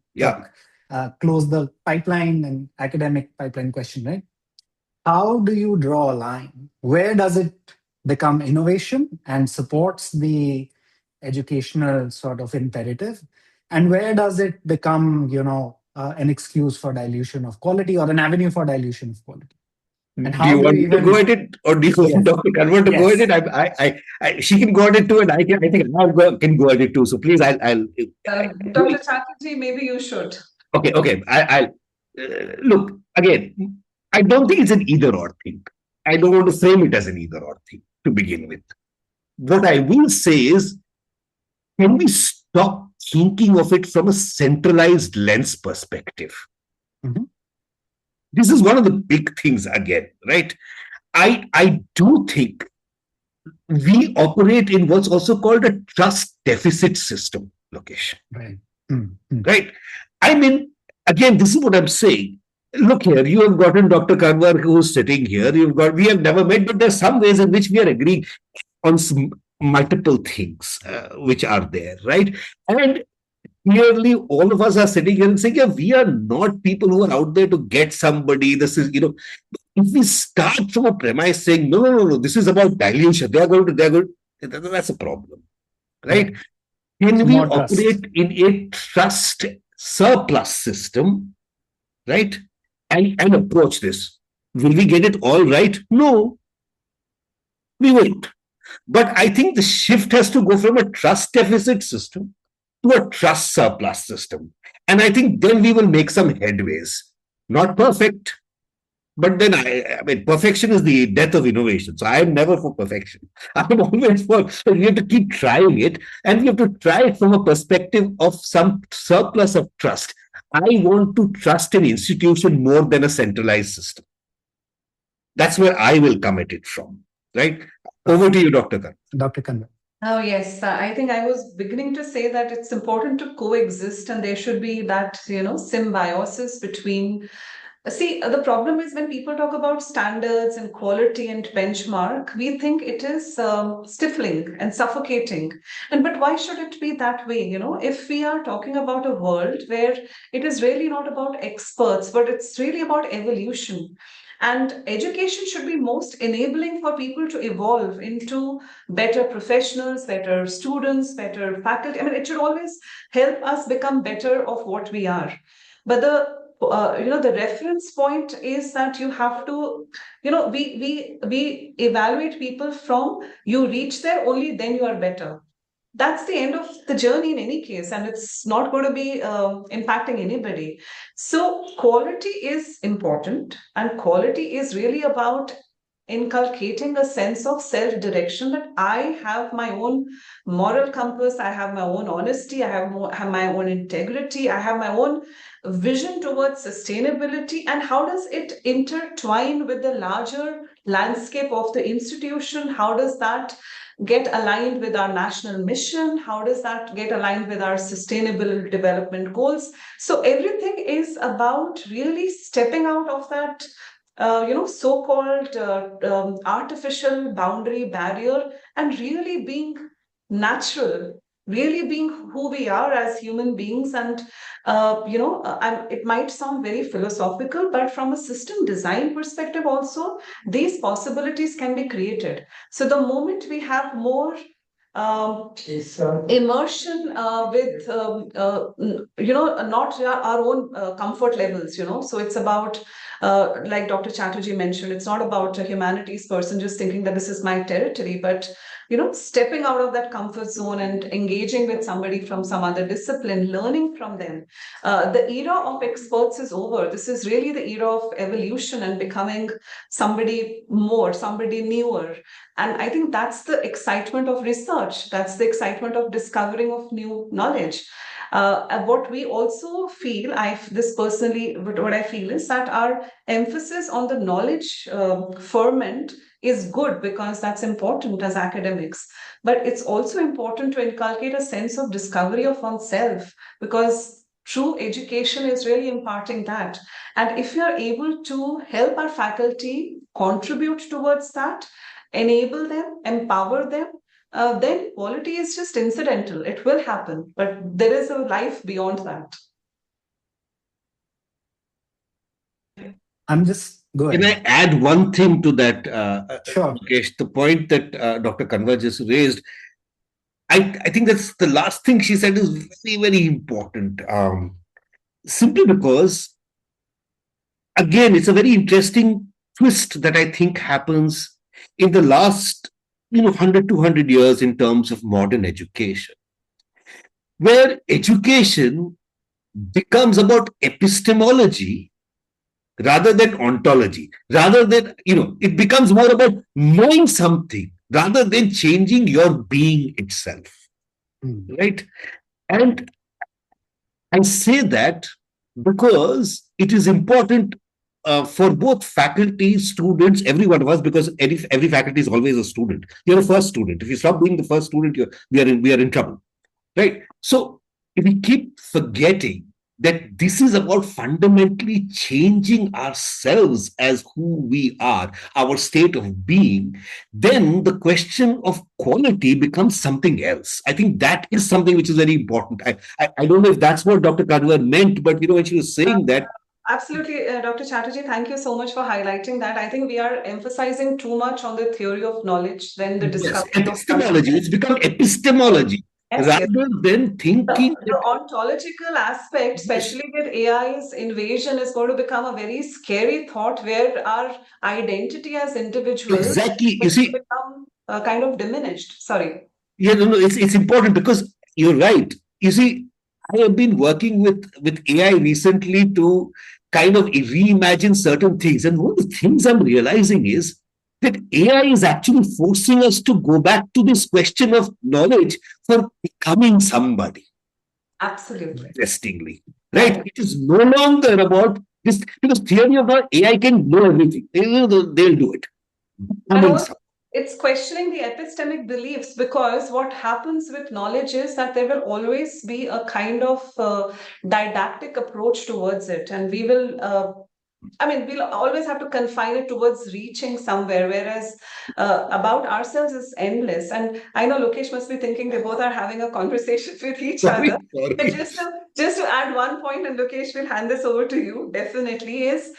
Speaker 1: close the pipeline and academic pipeline question, right? How do you draw a line? Where does it become innovation and supports the educational sort of imperative? And where does it become, an excuse for dilution of quality or an avenue for dilution of quality?
Speaker 2: And do you want me to go at it, or do you want Dr. Kanwar to go at it? She can go at it too, and I think I can go at it too. So please, I'll
Speaker 3: Dr. Chatterjee, maybe you should.
Speaker 2: Okay. I'll look again. I don't think it's an either-or thing. I don't want to frame it as an either-or thing to begin with. What I will say is, can we stop thinking of it from a centralized lens perspective? Mm-hmm. This is one of the big things again, right? I do think we operate in what's also called a trust deficit system, Lokesh.
Speaker 1: Right.
Speaker 2: Mm-hmm. Right. Again, this is what I'm saying. Look here, you have gotten Dr. Kanwar who's sitting here. We have never met, but there's some ways in which we are agreeing on multiple things which are there, right? And clearly, all of us are sitting here and saying, we are not people who are out there to get somebody. This is, if we start from a premise saying, no, this is about dilution, that's a problem, right? Can we operate in a trust surplus system, right? And approach this. Will we get it all right? No, we won't. But I think the shift has to go from a trust deficit system to a trust surplus system. And I think then we will make some headways. Not perfect, but then perfection is the death of innovation. So I am never for perfection. I'm always for, we have to keep trying it, and we have to try it from a perspective of some surplus of trust. I want to trust an institution more than a centralized system. That's where I will come at it from. right? Over to you, Dr. Kar.
Speaker 1: Dr. Kanwar.
Speaker 3: Oh, yes. I think I was beginning to say that it's important to coexist and there should be that, symbiosis between. See, the problem is when people talk about standards and quality and benchmark, we think it is stifling and suffocating. But why should it be that way? If we are talking about a world where it is really not about experts, but it's really about evolution. And education should be most enabling for people to evolve into better professionals, better students, better faculty. I mean, it should always help us become better of what we are. But the reference point is that you have to, we evaluate people from you reach there, only then you are better. That's the end of the journey in any case, and it's not going to be impacting anybody. So quality is important, and quality is really about inculcating a sense of self-direction, that I have my own moral compass, I have my own honesty, I have my own integrity, I have my own vision towards sustainability, and how does it intertwine with the larger landscape of the institution? How does that get aligned with our national mission? How does that get aligned with our sustainable development goals? So everything is about really stepping out of that so-called artificial boundary barrier and really being natural, really being who we are as human beings. And it might sound very philosophical, but from a system design perspective also, these possibilities can be created. So the moment we have more immersion with not our own comfort levels, so it's about like Dr. Chatterjee mentioned, it's not about a humanities person just thinking that this is my territory, but stepping out of that comfort zone and engaging with somebody from some other discipline, learning from them. The era of experts is over. This is really the era of evolution and becoming somebody more, somebody newer. And I think that's the excitement of research. That's the excitement of discovering of new knowledge. And what we also feel, what I feel is that our emphasis on the knowledge ferment is good, because that's important as academics. But it's also important to inculcate a sense of discovery of oneself, because true education is really imparting that. And if we are able to help our faculty contribute towards that, enable them, empower them, then quality is just incidental. It will happen, but there is a life beyond that.
Speaker 1: I'm just going.
Speaker 2: Can I add one thing to that?
Speaker 1: Sure.
Speaker 2: Mukesh, the point that Dr. Kanwar just raised, I think that's the last thing she said is very, very important. Simply because, again, it's a very interesting twist that I think happens in the last 100, 200 years in terms of modern education, where education becomes about epistemology rather than ontology, rather than, it becomes more about knowing something rather than changing your being itself, right? And I say that because it is important for both faculty, students, every one of us, because every faculty is always a student. You're a first student. If you stop being the first student, we are in trouble, right? So if we keep forgetting that this is about fundamentally changing ourselves as who we are, our state of being, then the question of quality becomes something else. I think that is something which is very important. I don't know if that's what Dr. Kanwar meant, but when she was saying that.
Speaker 3: Absolutely, Dr. Chatterjee, thank you so much for highlighting that. I think we are emphasizing too much on the theory of knowledge than the discovery of
Speaker 2: epistemology. It's become epistemology.
Speaker 3: Yes,
Speaker 2: rather than thinking
Speaker 3: the ontological aspect, especially with AI's invasion, is going to become a very scary thought, where our identity as individuals
Speaker 2: exactly, you see,
Speaker 3: become kind of diminished. Sorry.
Speaker 2: Yeah, no, it's important because you're right. You see, I have been working with AI recently to kind of reimagine certain things, and one of the things I'm realizing is that AI is actually forcing us to go back to this question of knowledge for becoming somebody.
Speaker 3: Absolutely.
Speaker 2: Interestingly, right? It is no longer about this, because theory of the AI can know everything. They'll do it.
Speaker 3: And also, It's questioning the epistemic beliefs, because what happens with knowledge is that there will always be a kind of didactic approach towards it, and we will we'll always have to confine it towards reaching somewhere, whereas about ourselves is endless. And I know Lokesh must be thinking they both are having a conversation with each
Speaker 2: Sorry,
Speaker 3: other. But
Speaker 2: sorry.
Speaker 3: just to add one point, and Lokesh will hand this over to you, definitely, is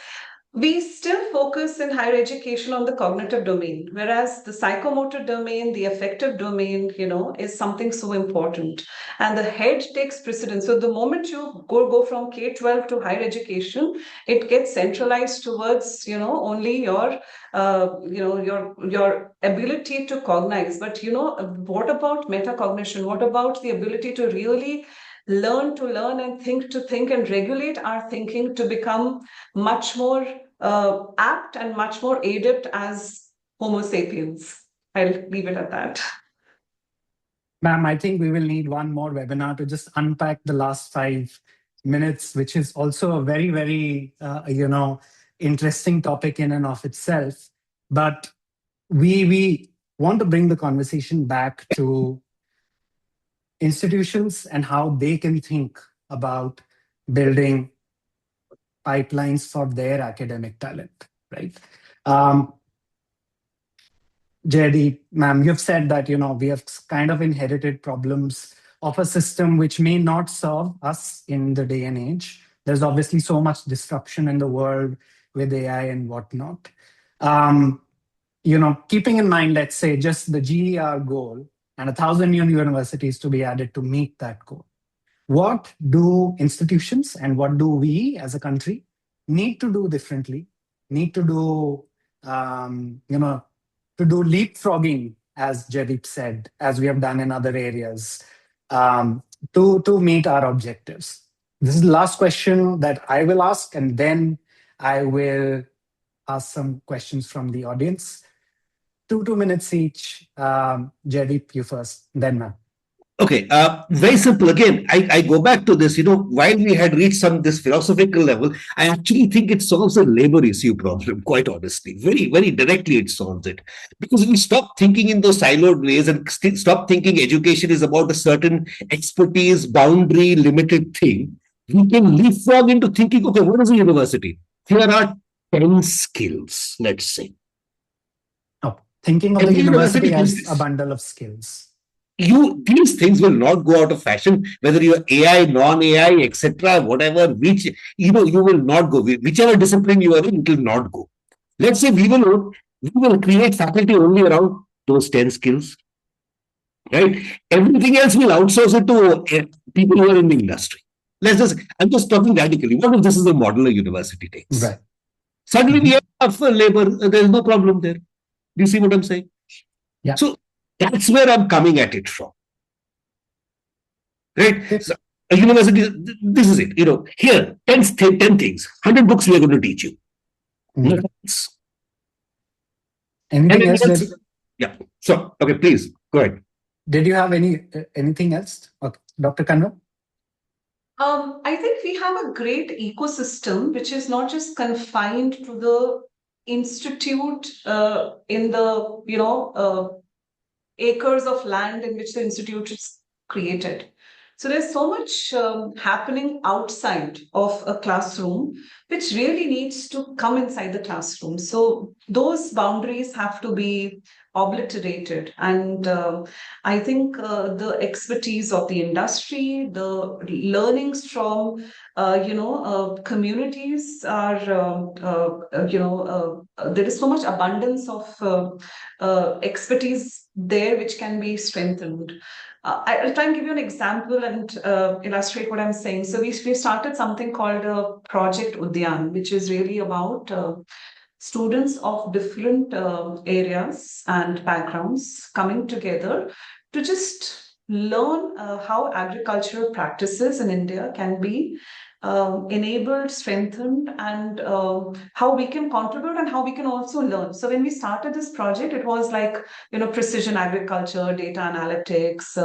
Speaker 3: we still focus in higher education on the cognitive domain, whereas the psychomotor domain, the affective domain, is something so important. And the head takes precedence. So the moment you go from K-12 to higher education, it gets centralized towards, only your, your ability to cognize. But, what about metacognition? What about the ability to really learn to learn and think to think and regulate our thinking to become much more apt and much more adept as Homo sapiens? I'll leave it at that.
Speaker 1: Ma'am, I think we will need one more webinar to just unpack the last 5 minutes, which is also a very, very, interesting topic in and of itself. But we want to bring the conversation back to institutions and how they can think about building pipelines for their academic talent, right? JD, ma'am, you've said that, we have kind of inherited problems of a system which may not serve us in the day and age. There's obviously so much disruption in the world with AI and whatnot. Keeping in mind, let's say, just the GER goal and 1,000 new universities to be added to meet that goal. What do institutions and what do we as a country need to do differently, need to do, to do leapfrogging, as Jaideep said, as we have done in other areas, to meet our objectives? This is the last question that I will ask, and then I will ask some questions from the audience. 2 minutes each. Jaideep, you first, then ma'am.
Speaker 2: Okay, very simple. Again, I go back to this. While we had reached this philosophical level, I actually think it solves a labor issue problem. Quite honestly, very, very directly, it solves it, because we stop thinking in those siloed ways and stop thinking education is about a certain expertise, boundary, limited thing. We can leapfrog into thinking, okay, what is a university? Here are 10 skills, let's say.
Speaker 1: Oh, thinking of the university as a bundle of skills.
Speaker 2: These things will not go out of fashion, whether you're AI, non-AI, etc., whatever, which you will not go. Whichever discipline you are in, it will not go. Let's say we will create faculty only around those 10 skills, right? Everything else will outsource it to people who are in the industry. I'm just talking radically. What if this is a model a university takes?
Speaker 1: Right.
Speaker 2: Suddenly we have labor, there's no problem there. Do you see what I'm saying?
Speaker 1: Yeah.
Speaker 2: So that's where I'm coming at it from. Right? So a university, this is it. Here, 10 things, 100 books we are going to teach you.
Speaker 1: Anything else?
Speaker 2: Yeah. So, okay, please, go ahead.
Speaker 1: Did you have anything else? Okay. Dr. Kanwal?
Speaker 3: I think we have a great ecosystem which is not just confined to the institute in the acres of land in which the institute is created. So there's so much happening outside of a classroom, which really needs to come inside the classroom. So those boundaries have to be obliterated. And I think the expertise of the industry, the learnings from, communities are, there is so much abundance of expertise there which can be strengthened. I'll try and give you an example and illustrate what I'm saying. So we started something called Project Udyan, which is really about students of different areas and backgrounds coming together to just learn how agricultural practices in India can be enabled, strengthened, and how we can contribute and how we can also learn. So when we started this project, it was like, precision agriculture, data analytics,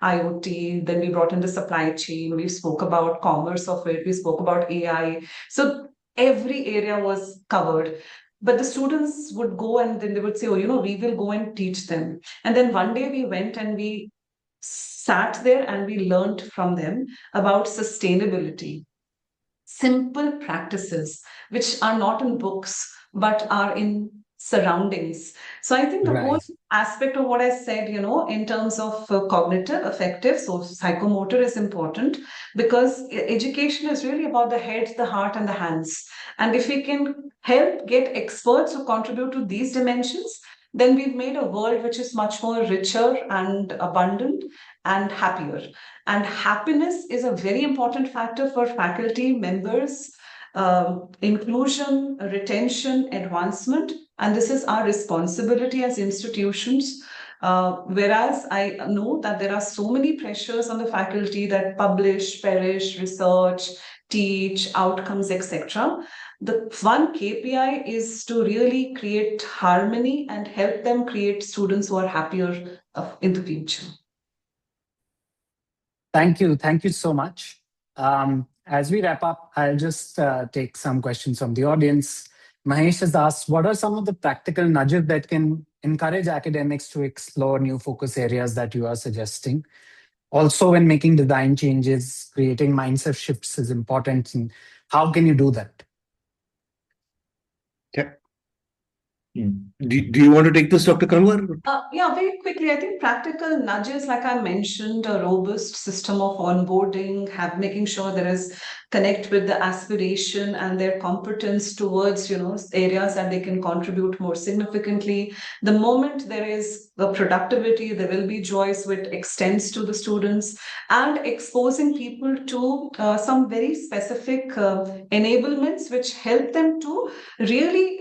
Speaker 3: IoT. Then we brought in the supply chain. We spoke about commerce of it. We spoke about AI. So every area was covered. but the students would go and then they would say, oh, we will go and teach them. And then one day we went and we sat there and we learned from them about sustainability, simple practices which are not in books but are in surroundings. So I think the whole aspect of what I said, in terms of cognitive, affective, so psychomotor is important, because education is really about the head, the heart, and the hands. And if we can help get experts who contribute to these dimensions, then we've made a world which is much more richer and abundant and happier. And happiness is a very important factor for faculty members, inclusion, retention, advancement. And this is our responsibility as institutions. Whereas I know that there are so many pressures on the faculty that publish, perish, research, teach, outcomes, etc. The one KPI is to really create harmony and help them create students who are happier in the future.
Speaker 1: Thank you. Thank you so much. As we wrap up, I'll just take some questions from the audience. Mahesh has asked, what are some of the practical nudges that can encourage academics to explore new focus areas that you are suggesting? Also, when making design changes, creating mindset shifts is important. And how can you do that?
Speaker 2: Yeah. Do you want to take this, Dr. Kanwar?
Speaker 3: Yeah, very quickly. I think practical nudges, like I mentioned, a robust system of onboarding, making sure there is connect with the aspiration and their competence towards, areas that they can contribute more significantly. The moment there is the productivity, there will be joys which extends to the students, and exposing people to some very specific enablements which help them to really,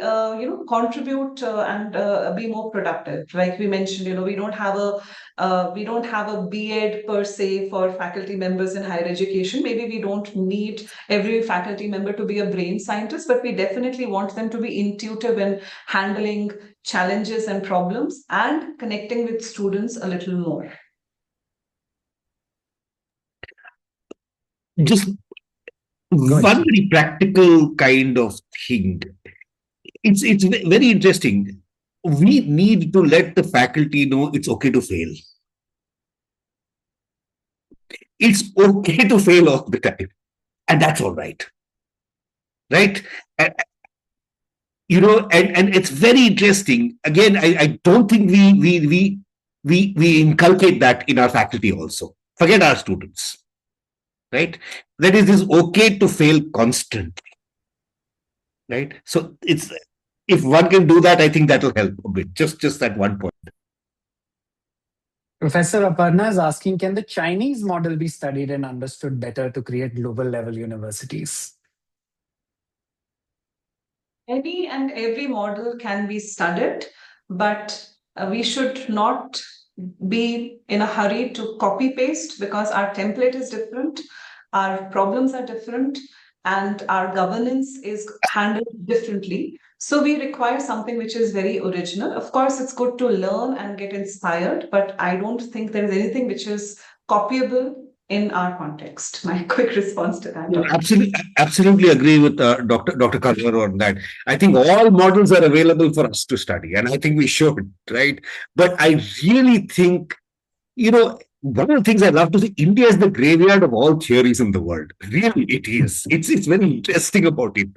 Speaker 3: contribute and be more productive. Like we mentioned, we don't have a B.Ed per se for faculty members in higher education. Maybe we don't need every faculty member to be a brain scientist, but we definitely want them to be intuitive in handling challenges and problems and connecting with students a little more.
Speaker 2: Just one very practical kind of thing. It's very interesting. We need to let the faculty know it's okay to fail. It's okay to fail all the time, and that's all right. Right? And it's very interesting. Again, I don't think we inculcate that in our faculty also. Forget our students. Right? That is, it's okay to fail constantly. Right? So if one can do that, I think that will help a bit. Just that one point.
Speaker 1: Professor Aparna is asking, can the Chinese model be studied and understood better to create global level universities?
Speaker 3: Any and every model can be studied, but we should not be in a hurry to copy paste, because our template is different, our problems are different, and our governance is handled differently. So we require something which is very original. Of course, it's good to learn and get inspired, but I don't think there is anything which is copyable in our context. My quick response to that.
Speaker 2: No, absolutely agree with Dr. Kanwar on that. I think all models are available for us to study, and I think we should, right? But I really think, one of the things I love to say, India is the graveyard of all theories in the world. Really, it is. It's very interesting about it.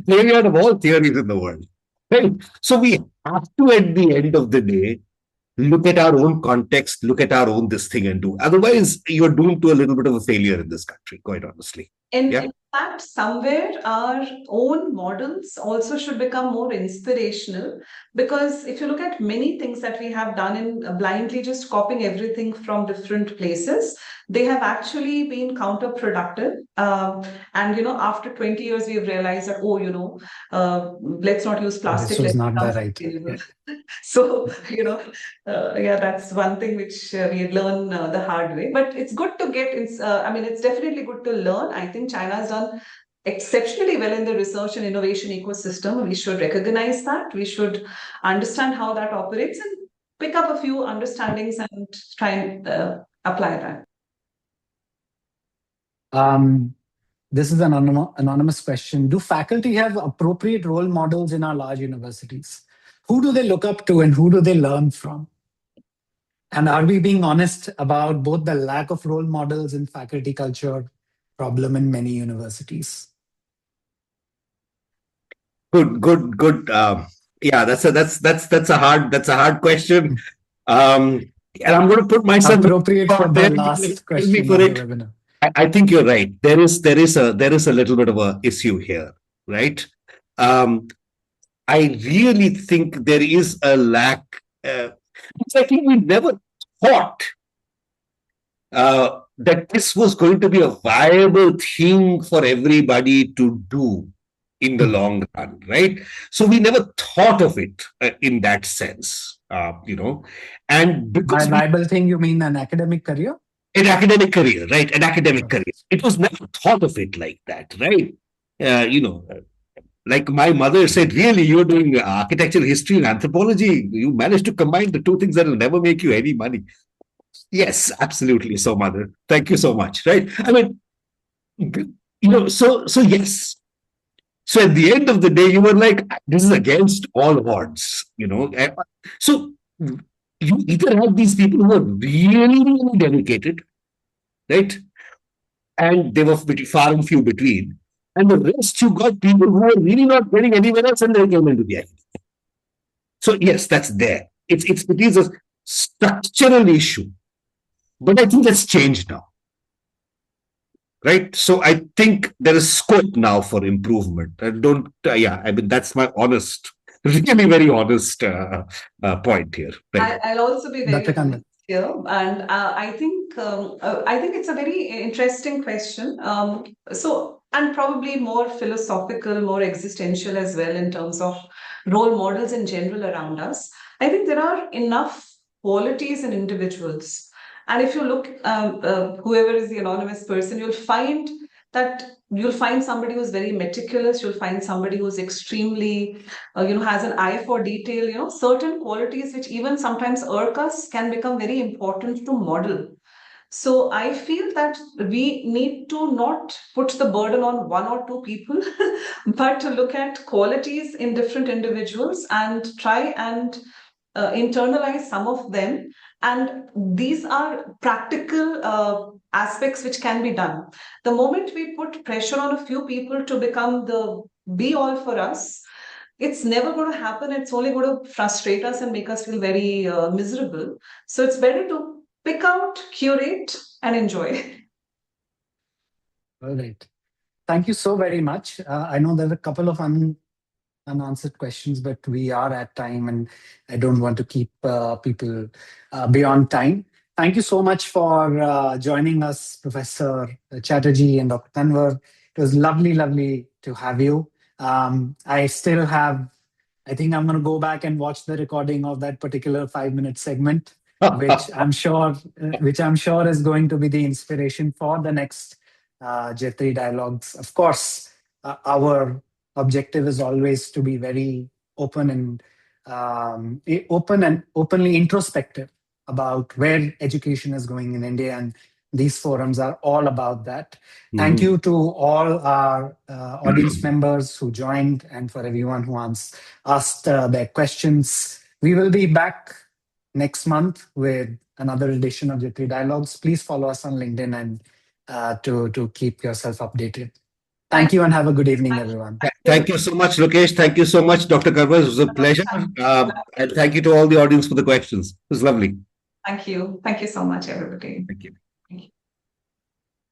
Speaker 2: Graveyard of all theories in the world. Right? So we have to, at the end of the day, look at our own context, look at our own this thing and do. Otherwise, you're doomed to a little bit of a failure in this country, quite honestly.
Speaker 3: In fact, somewhere our own models also should become more inspirational, because if you look at many things that we have done in blindly just copying everything from different places, they have actually been counterproductive. And after 20 years, we've realized that, let's not use plastic.
Speaker 1: This was not the right. Yeah.
Speaker 3: So, that's one thing which we learn the hard way. But it's good to get, it's definitely good to learn. I think China has done exceptionally well in the research and innovation ecosystem. We should recognize that. We should understand how that operates and pick up a few understandings and try and apply that.
Speaker 1: This is an anonymous question. Do faculty have appropriate role models in our large universities? Who do they look up to and who do they learn from? And are we being honest about both the lack of role models and faculty culture problem in many universities?
Speaker 2: Good. Yeah, that's a hard question. And I'm going to put myself
Speaker 1: appropriate for the last question
Speaker 2: for
Speaker 1: of
Speaker 2: it.
Speaker 1: the webinar.
Speaker 2: I think you're right. There is a little bit of a issue here, right? I really think there is a lack. I think we never thought that this was going to be a viable thing for everybody to do in the long run, right? So we never thought of it in that sense, and because
Speaker 1: by viable thing, you mean an academic career?
Speaker 2: An academic career, right? An academic career. It was never thought of it like that, right? Like my mother said, really, you're doing architecture, history, and anthropology. You managed to combine the two things that will never make you any money. Yes, absolutely. So, mother, thank you so much. Right? I mean, so yes. So at the end of the day, you were like, this is against all odds, So you either have these people who are really, really dedicated, right? And they were pretty far and few between. And the rest, you got people who are really not getting anywhere else and they came into the academy. So yes, that's there. It is a structural issue. But I think that's changed now. Right? So I think there is scope now for improvement. I mean, that's my honest, really very honest point here.
Speaker 3: Right? I'll also be very honest here. And I think it's a very interesting question. And probably more philosophical, more existential as well in terms of role models in general around us. I think there are enough qualities in individuals. And if you look, whoever is the anonymous person, you'll find somebody who's very meticulous. You'll find somebody who's extremely, has an eye for detail. Certain qualities which even sometimes irk us can become very important to model. So I feel that we need to not put the burden on one or two people, but to look at qualities in different individuals and try and internalize some of them. And these are practical aspects which can be done. The moment we put pressure on a few people to become the be-all for us, it's never going to happen. It's only going to frustrate us and make us feel very miserable. So it's better to pick out, curate, and enjoy.
Speaker 1: All right. Thank you so very much. I know there are a couple of unanswered questions, but we are at time and I don't want to keep people beyond time. Thank you so much for joining us, Professor Chatterjee and Dr. Tanwar. It was lovely to have you. I think I'm going to go back and watch the recording of that particular 5-minute segment, which I'm sure is going to be the inspiration for the next Jetri Dialogs. Of course, our objective is always to be very open and openly introspective about where education is going in India, and these forums are all about that. Thank you to all our audience members who joined and for everyone who asked their questions. We will be back next month with another edition of Jetri Dialogs. Please follow us on LinkedIn and to keep yourself updated. Thank you and have a good evening, everyone.
Speaker 2: Thank you so much, Lokesh. Thank you so much, Dr. Karwa. It was a pleasure. And thank you to all the audience for the questions. It was lovely.
Speaker 3: Thank you. Thank you so much, everybody.
Speaker 2: Thank you.